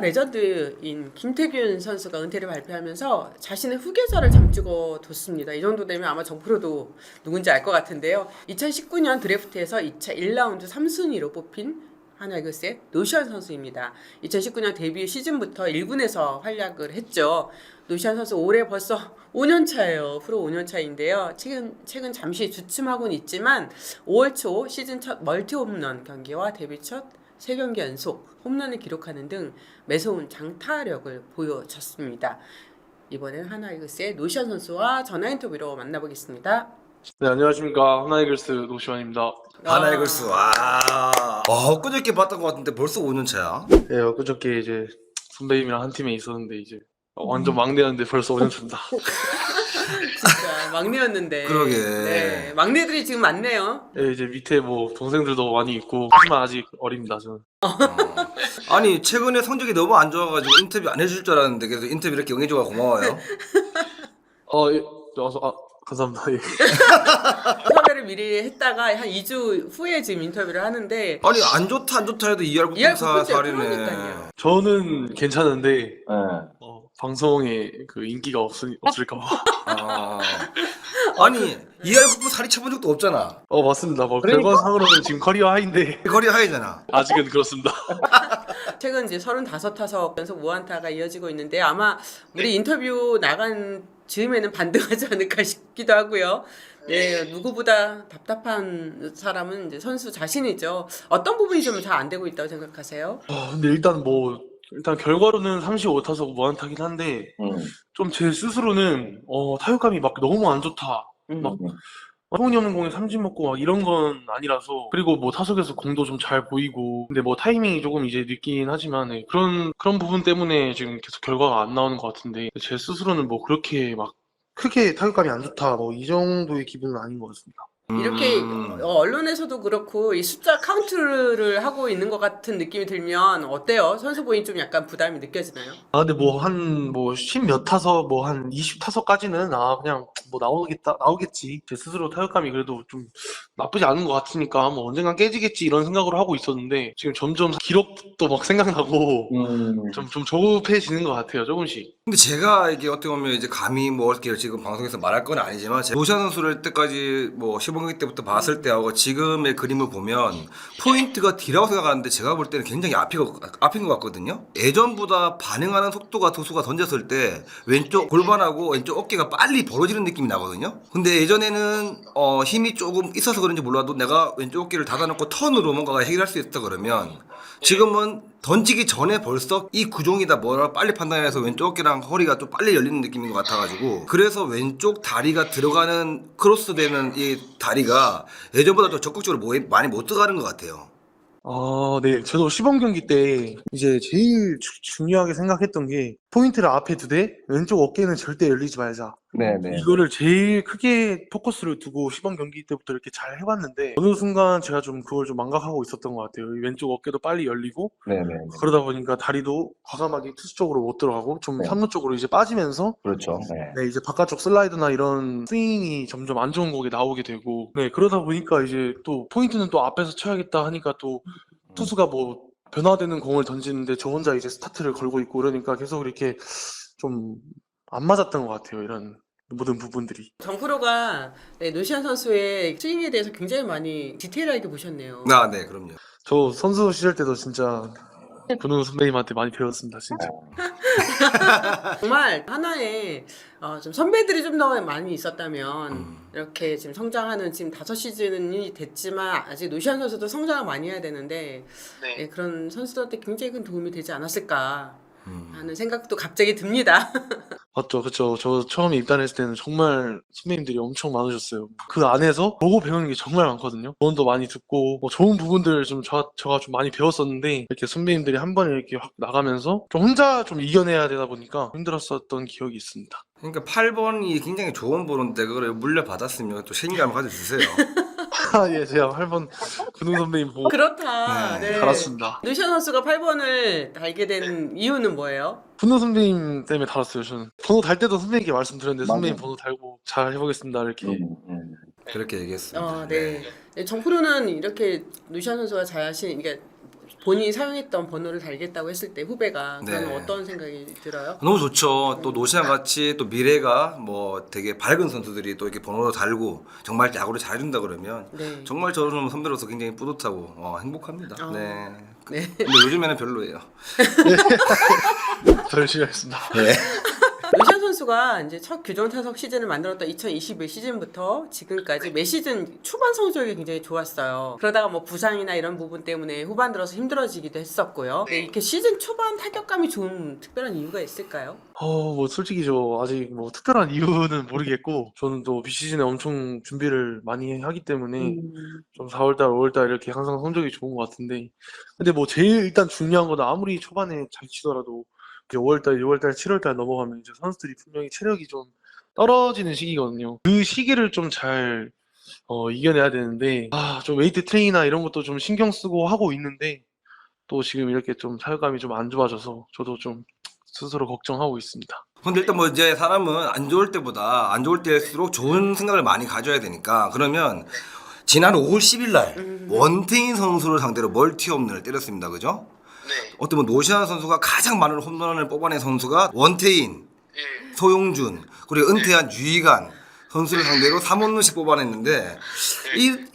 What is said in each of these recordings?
레전드인 김태균 선수가 은퇴를 발표하면서 자신의 후계자를 잠재워 뒀습니다. 이 정도 되면 아마 정프로도 누군지 알 것 같은데요. 2019년 드래프트에서 2차 1라운드 3순위로 뽑힌 하나이글스의 노시안 선수입니다. 2019년 데뷔 시즌부터 1군에서 활약을 했죠. 노시안 선수 올해 벌써 5년 차예요. 프로 5년 차인데요. 최근 잠시 주춤하고는 있지만 5월 초 시즌 첫 멀티 홈런 경기와 데뷔 첫 3경기 연속 홈런을 기록하는 등 매서운 장타력을 보여줬습니다. 이번엔 하나이글스의 노시안 선수와 전화 인터뷰로 만나보겠습니다. 네, 안녕하십니까. 하나이글스 노시환입니다. 하나이글스 엊그저께 봤던 것 같은데 벌써 5년 차야. 네, 엊그저께 이제 선배님이랑 한 팀에 있었는데 이제 완전 막내였는데 벌써 5년 차입니다. 진짜 막내였는데. 그러게. 네, 막내들이 지금 많네요. 네, 이제 밑에 뭐 동생들도 많이 있고 하지만 아직 어립니다, 저는. 아니 최근에 성적이 너무 안 좋아가지고 인터뷰 안 해줄 줄 알았는데 그래서 인터뷰 이렇게 응해줘서 고마워요. 예, 감사합니다. 예. 섭외를 미리 했다가 한 2주 후에 지금 인터뷰를 하는데 아니 안 좋다 해도 2할 9푼 살이네. 그러니까요. 저는 괜찮은데 네. 방송에 그 인기가 없을까 봐. 아니 2할 9푼 살이 쳐본 적도 없잖아. 맞습니다. 뭐 결과상으로는 지금 커리어 하인데 거리 하이잖아. 아직은 그렇습니다. 최근 이제 35타석 연속 무안타가 이어지고 있는데 아마 우리 인터뷰 나간 즈음에는 반등하지 않을까 싶기도 하고요. 네, 누구보다 답답한 사람은 이제 선수 자신이죠. 어떤 부분이 좀 잘 안 되고 있다고 생각하세요? 근데 일단 결과로는 35타석 무안타긴 한데 좀 제 스스로는 타격감이 막 너무 안 좋다. 막 소용이 없는 공에 삼진 먹고 막 이런 건 아니라서. 그리고 뭐 타석에서 공도 좀 잘 보이고 근데 뭐 타이밍이 조금 이제 늦긴 하지만 그런 부분 때문에 지금 계속 결과가 안 나오는 것 같은데 제 스스로는 뭐 그렇게 막 크게 타격감이 안 좋다 뭐 이 정도의 기분은 아닌 것 같습니다. 이렇게 언론에서도 그렇고 이 숫자 카운트를 하고 있는 것 같은 느낌이 들면 어때요? 선수 본인 좀 약간 부담이 느껴지나요? 근데 뭐 한 뭐 10몇 타석 뭐 한 20타석까지는 그냥 뭐 나오겠지. 제 스스로 타격감이 그래도 좀 나쁘지 않은 것 같으니까 뭐 언젠간 깨지겠지 이런 생각으로 하고 있었는데 지금 점점 기록도 막 생각나고 좀 조급해지는 것 같아요, 조금씩. 근데 제가 이게 어떻게 보면 이제 감히 뭐 이렇게 지금 방송에서 말할 건 아니지만 노시안 선수를 때까지 뭐 시범경기 때부터 봤을 때하고 지금의 그림을 보면 포인트가 D라고 생각하는데 제가 볼 때는 굉장히 앞인 것 같거든요. 예전보다 반응하는 속도가 투수가 던졌을 때 왼쪽 골반하고 왼쪽 어깨가 빨리 벌어지는 느낌이 나거든요. 근데 예전에는 힘이 조금 있어서 그런지 몰라도 내가 왼쪽 어깨를 닫아놓고 턴으로 뭔가가 해결할 수 있었다 그러면 지금은 던지기 전에 벌써 이 구종이다 뭐라 빨리 판단해서 왼쪽 어깨랑 허리가 좀 빨리 열리는 느낌인 것 같아가지고 그래서 왼쪽 다리가 들어가는 크로스되는 이 다리가 예전보다 더 적극적으로 많이 못 들어가는 것 같아요. 네. 저도 시범 경기 때 이제 제일 중요하게 생각했던 게 포인트를 앞에 두되 왼쪽 어깨는 절대 열리지 말자. 네네. 이거를 제일 크게 포커스를 두고 시범 경기 때부터 이렇게 잘 해봤는데 어느 순간 제가 좀 그걸 좀 망각하고 있었던 것 같아요. 이 왼쪽 어깨도 빨리 열리고 네네. 그러다 보니까 다리도 과감하게 투수 쪽으로 못 들어가고 좀 네. 3루 쪽으로 이제 빠지면서 그렇죠. 네, 이제 바깥쪽 슬라이드나 이런 스윙이 점점 안 좋은 공이 나오게 되고 네, 그러다 보니까 이제 또 포인트는 또 앞에서 쳐야겠다 하니까 또 투수가 뭐 변화되는 공을 던지는데 저 혼자 이제 스타트를 걸고 있고 그러니까 계속 이렇게 좀 안 맞았던 것 같아요. 이런 모든 부분들이. 정프로가 노시안 선수의 스윙에 대해서 굉장히 많이 디테일하게 보셨네요. 네, 그럼요. 저 선수 시절 때도 진짜 근우 선배님한테 많이 배웠습니다. 진짜. 정말 하나의 좀 선배들이 좀 더 많이 있었다면 이렇게 지금 성장하는 지금 5시즌이 됐지만 아직 노시안 선수도 성장을 많이 해야 되는데 네. 그런 선수들한테 굉장히 큰 도움이 되지 않았을까 하는 생각도 갑자기 듭니다. 맞죠, 그쵸. 저 처음에 입단했을 때는 정말 선배님들이 엄청 많으셨어요. 그 안에서 보고 배우는 게 정말 많거든요. 조언도 많이 듣고 뭐 좋은 부분들을 좀 제가 좀 많이 배웠었는데 이렇게 선배님들이 한 번에 이렇게 확 나가면서 좀 혼자 좀 이겨내야 되다 보니까 힘들었었던 기억이 있습니다. 그러니까 8번이 굉장히 좋은 번인데 그걸 물려받았으면 또 책임감을 가져주세요. 예, 제가 8번 근우 선배님 보고 그렇다. 네, 네. 달았습니다. 노시안 선수가 8번을 달게 된 이유는 뭐예요? 근우 선배님 때문에 달았어요, 저는. 번호 달 때도 선배님께 말씀드렸는데 선배님 번호 달고 잘 해보겠습니다, 이렇게. 그렇게 얘기했습니다. 네. 정프로는 이렇게 노시안 선수가 잘하신 이게 본인이 사용했던 번호를 달겠다고 했을 때 후배가 그러면 네. 어떤 생각이 들어요? 너무 좋죠. 또 노시안 같이 또 미래가 뭐 되게 밝은 선수들이 또 이렇게 번호를 달고 정말 야구를 잘해준다 그러면 네. 정말 저는 선배로서 굉장히 뿌듯하고 행복합니다. 네. 네. 근데 요즘에는 별로예요. 더 열심히 하겠습니다. 네. 노시안 선수가 이제 첫 규정 타석 시즌을 만들었던 2021 시즌부터 지금까지 매 시즌 초반 성적이 굉장히 좋았어요. 그러다가 뭐 부상이나 이런 부분 때문에 후반 들어서 힘들어지기도 했었고요. 네, 이렇게 시즌 초반 타격감이 좋은 특별한 이유가 있을까요? 뭐 솔직히 저 아직 뭐 특별한 이유는 모르겠고 저는 또 비시즌에 엄청 준비를 많이 하기 때문에 좀 4월달, 5월달 이렇게 항상 성적이 좋은 것 같은데 근데 뭐 제일 일단 중요한 건 아무리 초반에 잘 치더라도 이제 5월달, 6월달, 7월달 넘어가면 이제 선수들이 분명히 체력이 좀 떨어지는 시기거든요. 그 시기를 좀 잘 이겨내야 되는데 좀 웨이트 트레이닝이나 이런 것도 좀 신경 쓰고 하고 있는데 또 지금 이렇게 좀 타격감이 좀 안 좋아져서 저도 좀 스스로 걱정하고 있습니다. 근데 일단 뭐 이제 사람은 안 좋을 때보다 안 좋을 때일수록 좋은 생각을 많이 가져야 되니까 그러면 지난 5월 10일 날 원태인 선수를 상대로 멀티 홈런을 때렸습니다. 그죠? 네. 어떻게 보면 노시안 선수가 가장 많은 홈런을 뽑아낸 선수가 원태인, 예. 소용준, 그리고 은퇴한 유희관 선수를 상대로 3홈런씩 뽑아냈는데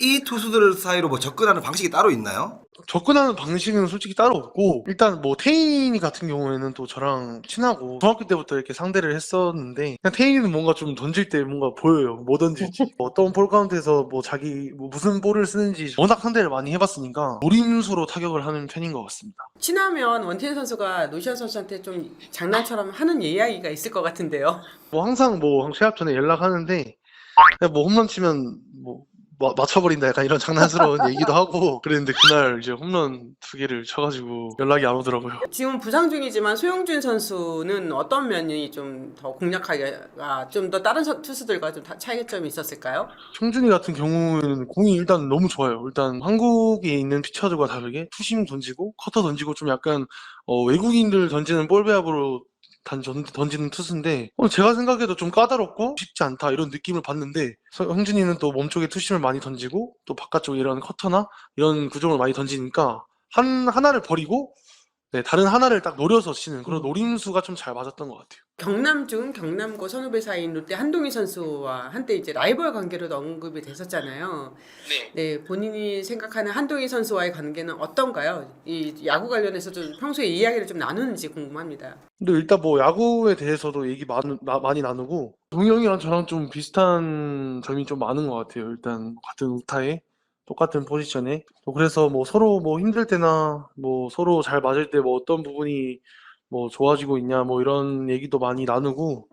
이 투수들 사이로 뭐 접근하는 방식이 따로 있나요? 접근하는 방식은 솔직히 따로 없고 일단 뭐 태인이 같은 경우에는 또 저랑 친하고 중학교 때부터 이렇게 상대를 했었는데 그냥 태인이는 뭔가 좀 던질 때 뭔가 보여요. 뭐 던질지 어떤 볼 카운트에서 뭐 자기 뭐 무슨 볼을 쓰는지 워낙 상대를 많이 해봤으니까 노림수로 타격을 하는 편인 것 같습니다. 친하면 원태인 선수가 노시안 선수한테 좀 장난처럼 하는 이야기가 있을 것 같은데요. 뭐 항상 뭐 시합 전에 연락하는데 그냥 뭐 홈런 치면 뭐 맞춰버린다 약간 이런 장난스러운 얘기도 하고 그랬는데 그날 이제 홈런 2개를 쳐가지고 연락이 안 오더라고요. 지금 부상 중이지만 소용준 선수는 어떤 면이 좀 더 공략하기가 좀 더 다른 투수들과 좀 차이점이 있었을까요? 청준이 같은 경우에는 공이 일단 너무 좋아요. 일단 한국에 있는 피처들과 다르게 투심 던지고 커터 던지고 좀 약간 외국인들 던지는 볼 배합으로 던지는 투수인데 제가 생각해도 좀 까다롭고 쉽지 않다 이런 느낌을 받는데 형준이는 또 몸쪽에 투심을 많이 던지고 또 바깥쪽에 이런 커터나 이런 구종을 많이 던지니까 하나를 버리고 다른 하나를 딱 노려서 치는 그런 노림수가 좀 잘 맞았던 것 같아요. 경남중 경남고 선후배 사이인 롯데 한동희 선수와 한때 이제 라이벌 관계로도 언급이 됐었잖아요. 네. 네, 본인이 생각하는 한동희 선수와의 관계는 어떤가요? 이 야구 관련해서 좀 평소에 이야기를 좀 나누는지 궁금합니다. 근데 일단 뭐 야구에 대해서도 얘기 많이 나누고 동희 형이랑 저랑 좀 비슷한 점이 좀 많은 것 같아요. 일단 같은 우타에 똑같은 포지션에 또 그래서 뭐 서로 뭐 힘들 때나 뭐 서로 잘 맞을 때 뭐 어떤 부분이 뭐 좋아지고 있냐 뭐 이런 얘기도 많이 나누고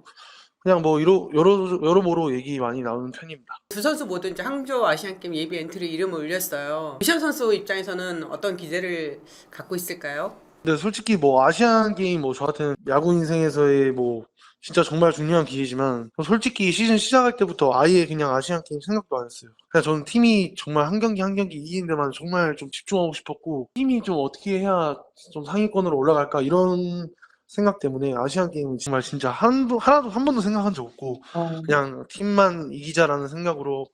그냥 뭐 여러모로 얘기 많이 나누는 편입니다. 두 선수 모두 이제 항저우 아시안게임 예비 엔트리 이름을 올렸어요. 미션 선수 입장에서는 어떤 기대를 갖고 있을까요? 근데 솔직히 뭐 아시안 게임 뭐 저한테는 야구 인생에서의 뭐 진짜 정말 중요한 기회지만 솔직히 시즌 시작할 때부터 아예 그냥 아시안 게임 생각도 안 했어요. 그냥 저는 팀이 정말 한 경기 한 경기 이기는 데만 정말 좀 집중하고 싶었고 팀이 좀 어떻게 해야 좀 상위권으로 올라갈까 이런 생각 때문에 아시안 게임은 정말 진짜 한 번도 생각한 적 없고 그냥 팀만 이기자라는 생각으로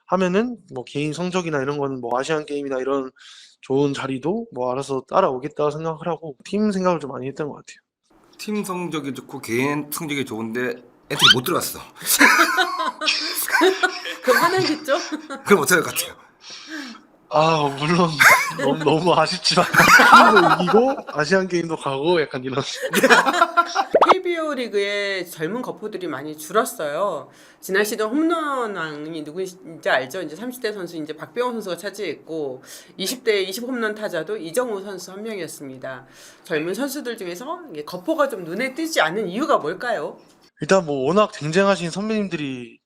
하면은 뭐 개인 성적이나 이런 거는 뭐 아시안 게임이나 이런 좋은 자리도 뭐 알아서 따라오겠다 생각을 하고 팀 생각을 좀 많이 했던 것 같아요. 팀 성적이 좋고 개인 성적이 좋은데 엔트리 못 들어갔어. 그럼 화나겠죠? 그럼 어떻게 할 것 같아요? 물론 너무 아쉽지만 팀도 이기고 아시안 게임도 가고 약간 이런. KBO 리그에 젊은 거포들이 많이 줄었어요. 지난 시즌 홈런왕이 누구인지 알죠? 이제 30대 선수 이제 박병호 선수가 차지했고 20대 20홈런 타자도 이정우 선수 한 명이었습니다. 젊은 선수들 중에서 거포가 좀 눈에 띄지 않는 이유가 뭘까요? 일단 뭐 워낙 쟁쟁하신 선배님들이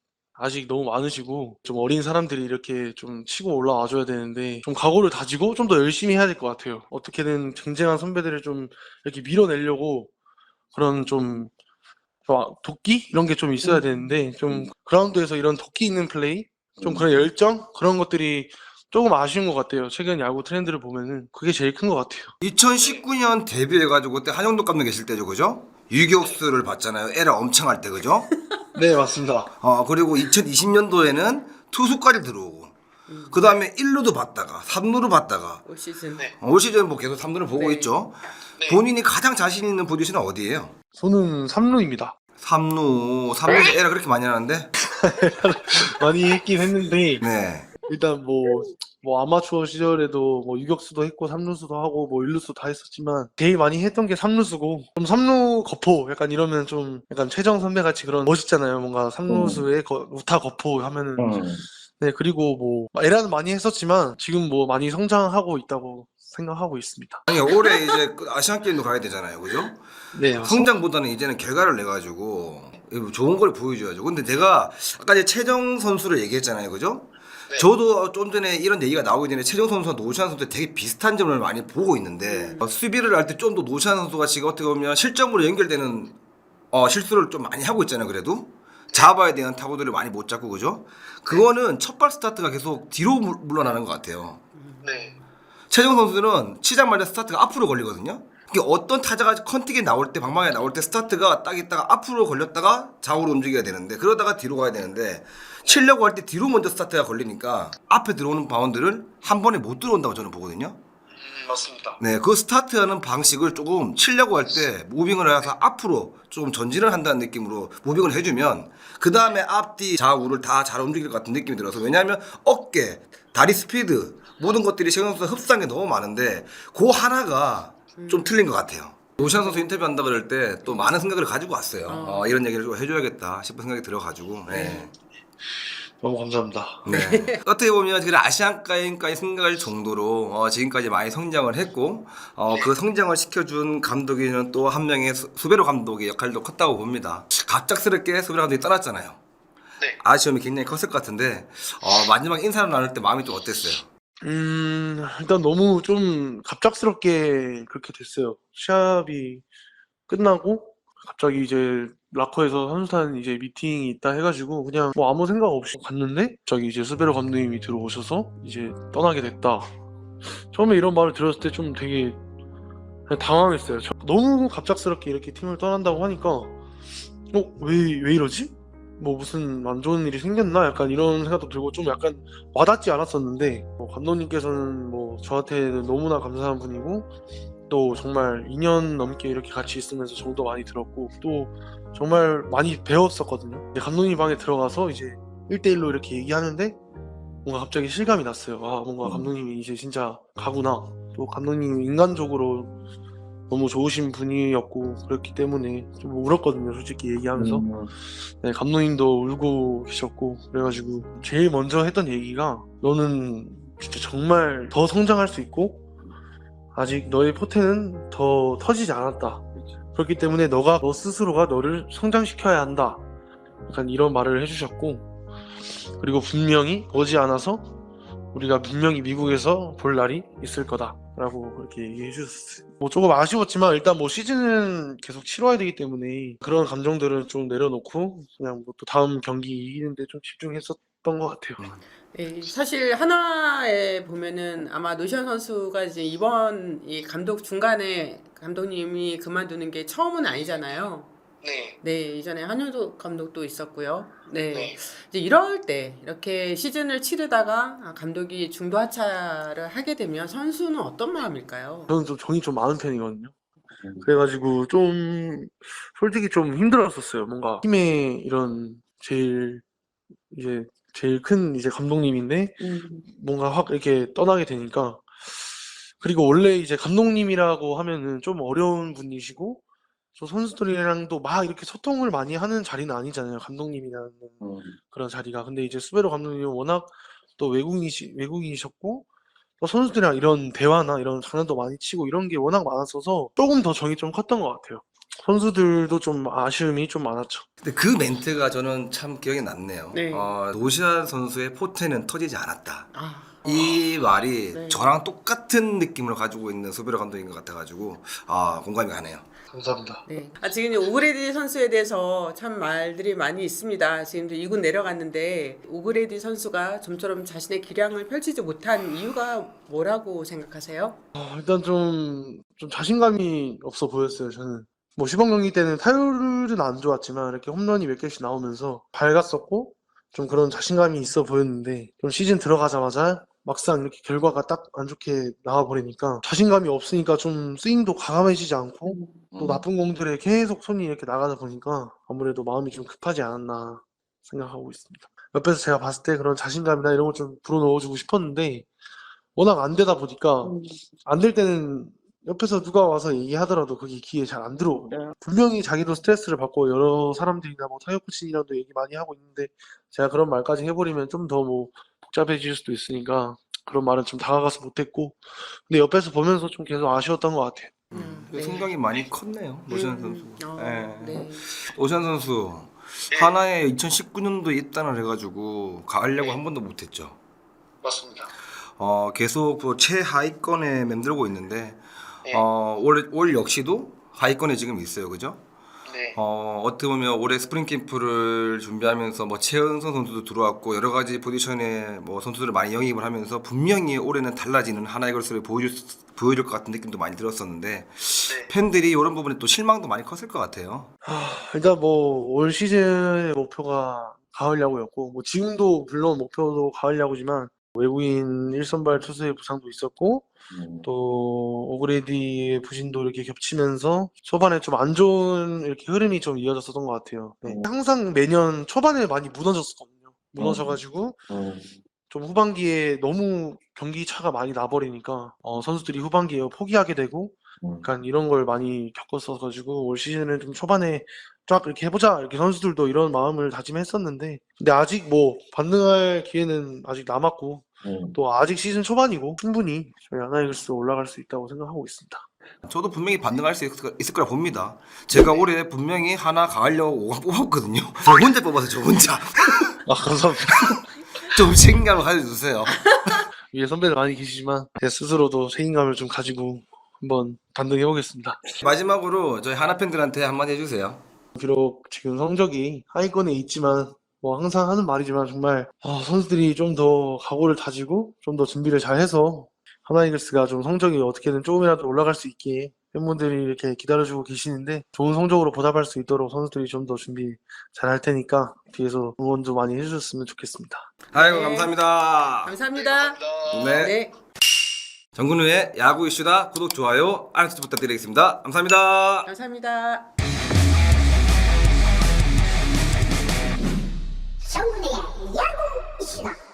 아직 너무 많으시고 좀 어린 사람들이 이렇게 좀 치고 올라와줘야 되는데 좀 각오를 다지고 좀 더 열심히 해야 될 것 같아요. 어떻게든 쟁쟁한 선배들을 좀 이렇게 밀어내려고 그런 좀 도끼 이런 게 좀 있어야 되는데 좀 그라운드에서 이런 도끼 있는 플레이 좀 그런 열정 그런 것들이 조금 아쉬운 것 같아요. 최근 야구 트렌드를 보면은 그게 제일 큰 것 같아요. 2019년 데뷔해가지고 그때 한영덕 감독 계실 때죠, 그죠? 유격수를 봤잖아요. 에라 엄청 할 때, 그죠? 네 맞습니다. 그리고 2020년도에는 투수까지 들어오고 그 다음에 1루도 봤다가 3루도 봤다가 올 시즌. 올 시즌 뭐 계속 3루를 보고 네. 있죠. 본인이 가장 자신 있는 포지션은 어디예요? 저는 3루입니다. 3루에서 에라 그렇게 많이 하는데? 많이 했긴 했는데 네. 일단 뭐 아마추어 시절에도 뭐 유격수도 했고 3루수도 하고 뭐 1루수 다 했었지만 제일 많이 했던 게 3루수고 좀 3루 거포 약간 이러면 좀 약간 최정 선배 같이 그런 멋있잖아요. 뭔가 3루수에 우타 거포 하면은 네 그리고 뭐 에라는 많이 했었지만 지금 뭐 많이 성장하고 있다고 생각하고 있습니다. 아니 올해 이제 아시안 게임도 가야 되잖아요, 그죠? 네. 성장보다는 이제는 결과를 내 가지고 좋은 걸 보여줘야죠. 근데 제가 아까 이제 최정 선수를 얘기했잖아요, 그죠? 저도 좀 전에 이런 얘기가 나오기 전에 최정 선수와 노시안 선수 되게 비슷한 점을 많이 보고 있는데 수비를 할 때 좀 더 노시안 선수가 지금 어떻게 보면 실점으로 연결되는 실수를 좀 많이 하고 있잖아요. 그래도 잡아야 되는 타구들을 많이 못 잡고 그죠? 그거는 첫발 스타트가 계속 뒤로 물러나는 것 같아요. 네. 최정 선수는 치자마자 스타트가 앞으로 걸리거든요. 이게 어떤 타자가 컨틱에 나올 때 방망이에 나올 때 스타트가 딱 있다가 앞으로 걸렸다가 좌우로 움직여야 되는데 그러다가 뒤로 가야 되는데 치려고 할 때 뒤로 먼저 스타트가 걸리니까 앞에 들어오는 바운드를 한 번에 못 들어온다고 저는 보거든요. 맞습니다. 네, 그 스타트하는 방식을 조금 치려고 할 때 무빙을 해서 앞으로 조금 전진을 한다는 느낌으로 무빙을 해주면 그 다음에 앞뒤 좌우를 다 잘 움직일 것 같은 느낌이 들어서 왜냐하면 어깨, 다리 스피드 모든 것들이 최정 선수가 흡수한 게 너무 많은데 그 하나가 좀 틀린 것 같아요. 노시안 선수 인터뷰한다 그럴 때 또 많은 생각을 가지고 왔어요. 이런 얘기를 좀 해줘야겠다 싶은 생각이 들어가지고. 네. 너무 감사합니다. 네. 어떻게 보면 지금 아시안 게임까지 생각할 정도로 지금까지 많이 성장을 했고 그 성장을 시켜준 감독이는 또 한 명의 수베로 감독의 역할도 컸다고 봅니다. 갑작스럽게 수베로 감독이 떠났잖아요. 네. 아쉬움이 굉장히 컸을 것 같은데 마지막 인사를 나눌 때 마음이 좀 어땠어요? 일단 너무 좀 갑작스럽게 그렇게 됐어요. 시합이 끝나고 갑자기 이제 락커에서 선수단 이제 미팅이 있다 해가지고 그냥 뭐 아무 생각 없이 갔는데 갑자기 이제 수베로 감독님이 들어오셔서 이제 떠나게 됐다. 처음에 이런 말을 들었을 때 좀 되게 그냥 당황했어요. 너무 갑작스럽게 이렇게 팀을 떠난다고 하니까 왜 이러지? 뭐 무슨 안 좋은 일이 생겼나? 약간 이런 생각도 들고 좀 약간 와닿지 않았었는데 감독님께서는 뭐 저한테는 너무나 감사한 분이고 또 정말 2년 넘게 이렇게 같이 있으면서 정도 많이 들었고 또 정말 많이 배웠었거든요. 이제 감독님 방에 들어가서 이제 1대1로 이렇게 얘기하는데 뭔가 갑자기 실감이 났어요. 아 뭔가 감독님이 이제 진짜 가구나. 또 감독님이 인간적으로 너무 좋으신 분이었고 그랬기 때문에 좀 울었거든요. 솔직히 얘기하면서. 네, 감독님도 울고 계셨고 그래가지고 제일 먼저 했던 얘기가 너는 진짜 정말 더 성장할 수 있고 아직 너의 포텐은 더 터지지 않았다. 그렇기 때문에 너 스스로가 너를 성장시켜야 한다. 약간 이런 말을 해주셨고 그리고 분명히 머지않아서 우리가 분명히 미국에서 볼 날이 있을 거다 라고 그렇게 얘기해 주셨어요. 뭐 조금 아쉬웠지만 일단 뭐 시즌은 계속 치러야 되기 때문에 그런 감정들은 좀 내려놓고 그냥 뭐 또 다음 경기 이기는데 좀 집중했었던 것 같아요. 네, 사실 한화에 보면은 아마 노시안 선수가 이제 이번 이 감독 중간에 감독님이 그만두는 게 처음은 아니잖아요. 네. 네, 이전에 한효도 감독도 있었고요. 네. 네. 이제 이럴 때 이렇게 시즌을 치르다가 감독이 중도 하차를 하게 되면 선수는 어떤 마음일까요? 저는 좀 정이 좀 많은 편이거든요. 그래가지고 좀 솔직히 좀 힘들었었어요. 뭔가 팀의 이런 제일 큰 이제 감독님인데 뭔가 확 이렇게 떠나게 되니까 그리고 원래 이제 감독님이라고 하면은 좀 어려운 분이시고 저 선수들이랑도 막 이렇게 소통을 많이 하는 자리는 아니잖아요. 감독님이라는 그런 자리가. 근데 이제 수베로 감독님은 워낙 또 외국인이셨고 또 선수들이랑 이런 대화나 이런 장난도 많이 치고 이런 게 워낙 많았어서 조금 더 정이 좀 컸던 것 같아요. 선수들도 좀 아쉬움이 좀 많았죠. 근데 그 멘트가 저는 참 기억에 남네요. 네. 노시안 선수의 포텐은 터지지 않았다. 아, 이 말이 네. 저랑 똑같은 느낌을 가지고 있는 수베로 감독인 것 같아가지고 공감이 가네요. 감사합니다. 네. 지금 이제 오그레디 선수에 대해서 참 말들이 많이 있습니다. 지금도 2군 내려갔는데 오그레디 선수가 좀처럼 자신의 기량을 펼치지 못한 이유가 뭐라고 생각하세요? 일단 좀 자신감이 없어 보였어요. 저는 뭐 시범 경기 때는 타율은 안 좋았지만 이렇게 홈런이 몇 개씩 나오면서 밝았었고 좀 그런 자신감이 있어 보였는데 좀 시즌 들어가자마자 막상 이렇게 결과가 딱 안 좋게 나와버리니까 자신감이 없으니까 좀 스윙도 과감해지지 않고 또 나쁜 공들에 계속 손이 이렇게 나가다 보니까 아무래도 마음이 좀 급하지 않았나 생각하고 있습니다. 옆에서 제가 봤을 때 그런 자신감이나 이런 걸 좀 불어넣어주고 싶었는데 워낙 안 되다 보니까 안 될 때는 옆에서 누가 와서 얘기하더라도 그게 귀에 잘 안 들어오고 분명히 자기도 스트레스를 받고 여러 사람들이나 뭐 타격 코치님이랑도 얘기 많이 하고 있는데 제가 그런 말까지 해버리면 좀 더 뭐 복잡해질 수도 있으니까 그런 말은 좀 다가가서 못했고 근데 옆에서 보면서 좀 계속 아쉬웠던 것 같아요. 네. 생각이 많이 컸네요. 오시환 선수. 네. 네. 오시환 선수 하나에 2019년도에 입단을 해가지고 가려고 한 번도 못했죠. 맞습니다. 계속 그 최하위권에 맴돌고 있는데 네. 올 역시도 하위권에 지금 있어요, 그죠? 네. 어떻게 보면 올해 스프링 캠프를 준비하면서 뭐 최은선 선수도 들어왔고 여러 가지 포지션에 뭐 선수들을 많이 영입을 하면서 분명히 올해는 달라지는 하나의 것을 보여줄 것 같은 느낌도 많이 들었었는데 네. 팬들이 이런 부분에 또 실망도 많이 컸을 것 같아요. 일단 뭐 올 시즌의 목표가 가을 야구였고 뭐 지금도 물론 목표도 가을 야구지만 외국인 1선발 투수의 부상도 있었고 또 오그레디의 부진도 이렇게 겹치면서 초반에 좀 안 좋은 이렇게 흐름이 좀 이어졌었던 것 같아요. 네. 항상 매년 초반에 많이 무너졌었거든요. 무너져가지고 좀 후반기에 너무 경기 차가 많이 나버리니까 선수들이 후반기에 포기하게 되고 약간 이런 걸 많이 겪었어가지고 올 시즌은 좀 초반에 쫙 이렇게 해보자 이렇게 선수들도 이런 마음을 다짐했었는데 근데 아직 뭐 반등할 기회는 아직 남았고 또 아직 시즌 초반이고 충분히 저희 하나이글스 올라갈 수 있다고 생각하고 있습니다. 저도 분명히 반등할 수 있을 거라 봅니다. 제가 올해 분명히 하나 가려고 뽑았거든요. 저 혼자 뽑아서 저 혼자. 아 감사합니다. 좀 책임감을 가져주세요. 위에 선배들 많이 계시지만 제 스스로도 책임감을 좀 가지고 한번 반등해 보겠습니다. 마지막으로 저희 하나 팬들한테 한마디 해주세요. 비록 지금 성적이 하위권에 있지만 뭐 항상 하는 말이지만 정말 선수들이 좀 더 각오를 다지고 좀 더 준비를 잘해서 하나이글스가 좀 성적이 어떻게든 조금이라도 올라갈 수 있게 팬분들이 이렇게 기다려주고 계시는데 좋은 성적으로 보답할 수 있도록 선수들이 좀 더 준비 잘 할 테니까 뒤에서 응원 좀 많이 해주셨으면 좋겠습니다. 아이고 네. 감사합니다. 감사합니다. 감사합니다. 네. 네. 정근우의 야구 이슈다 구독 좋아요 알람 설정 부탁드리겠습니다. 감사합니다. 감사합니다. 정근의 야구 이슈다.